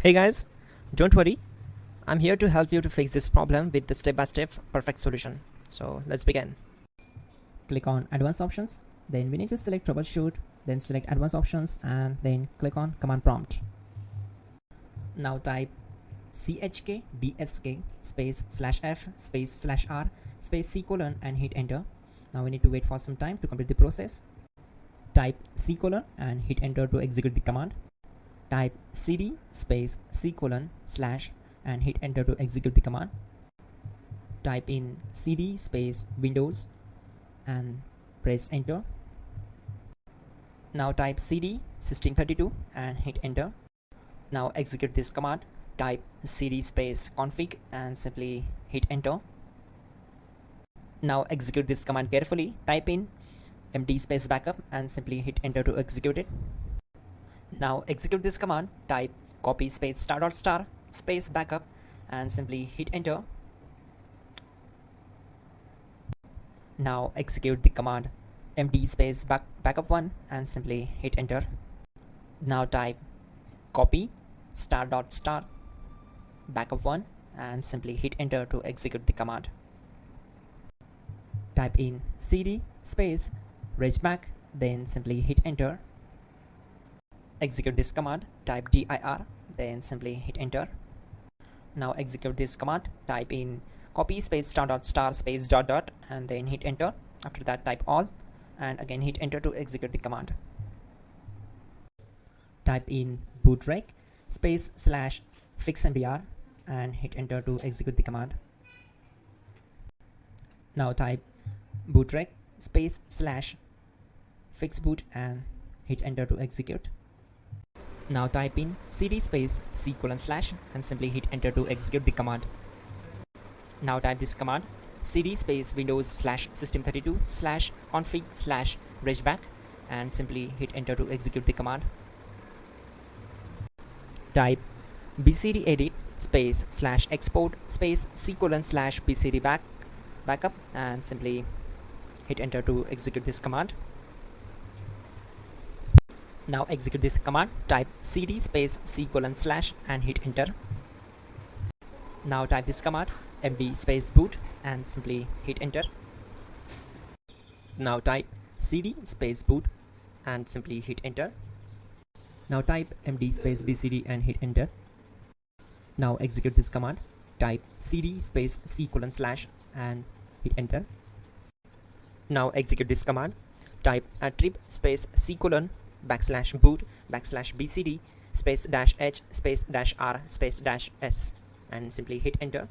Hey guys, don't worry, I'm here to help you to fix this problem with the step-by-step perfect solution. So let's begin. Click on Advanced Options, then we need to select Troubleshoot, then select Advanced Options and then click on Command Prompt. Now type chkdsk space /f space /r space c colon and hit enter. Now we need to wait for some time to complete the process. Type c colon and hit enter to execute the command. Type cd space c colon / and hit enter to execute the command. Type in cd space Windows and press enter. Now type cd system32 and hit enter. Now execute this command. Type cd space config and simply hit enter. Now execute this command carefully. Type in md space backup and simply hit enter to execute it. Now execute this command. Type copy space *** space backup and simply hit enter. Now execute the command md space backup1 and simply hit enter. Now type copy *** backup1 and simply hit enter to execute the command. Type in cd space regback, then simply hit enter. Execute this command. Type dir, then simply hit enter. Now execute this command. Type in copy space *** space ... and then hit enter. After that type all and again hit enter to execute the command. Type in bootrec space /fixmdr and hit enter to execute the command. Now type bootrec space /fixboot and hit enter to execute. Now type in cd space c colon / and simply hit enter to execute the command. Now type this command cd space Windows /system32 /config /regback and simply hit enter to execute the command. Type bcd edit space /export space c colon /bcd backup and simply hit enter to execute this command. Now execute this command. Type cd space c colon / and hit enter. Now type this command md space boot and simply hit enter. Now type cd space boot and simply hit enter. Now type md space bcd and hit enter. Now execute this command. Type cd space c colon / and hit enter. Now execute this command. Type attrib space c colon /boot /bcd space -h space -r space -s and simply hit enter.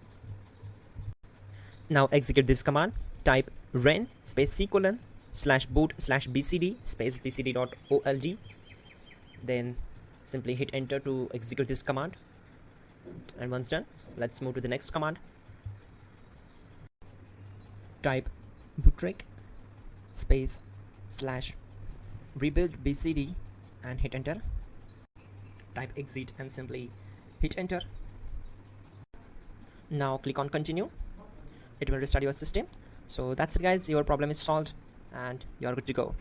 Now execute this command. Type ren space c colon /boot /bcd space bcd.old, then simply hit enter to execute this command. And once done, let's move to the next command. Type bootrec space /rebuild bcd and hit enter. Type exit and simply hit enter. Now click on continue. It will restart your system. So that's it guys, your problem is solved and you're good to go.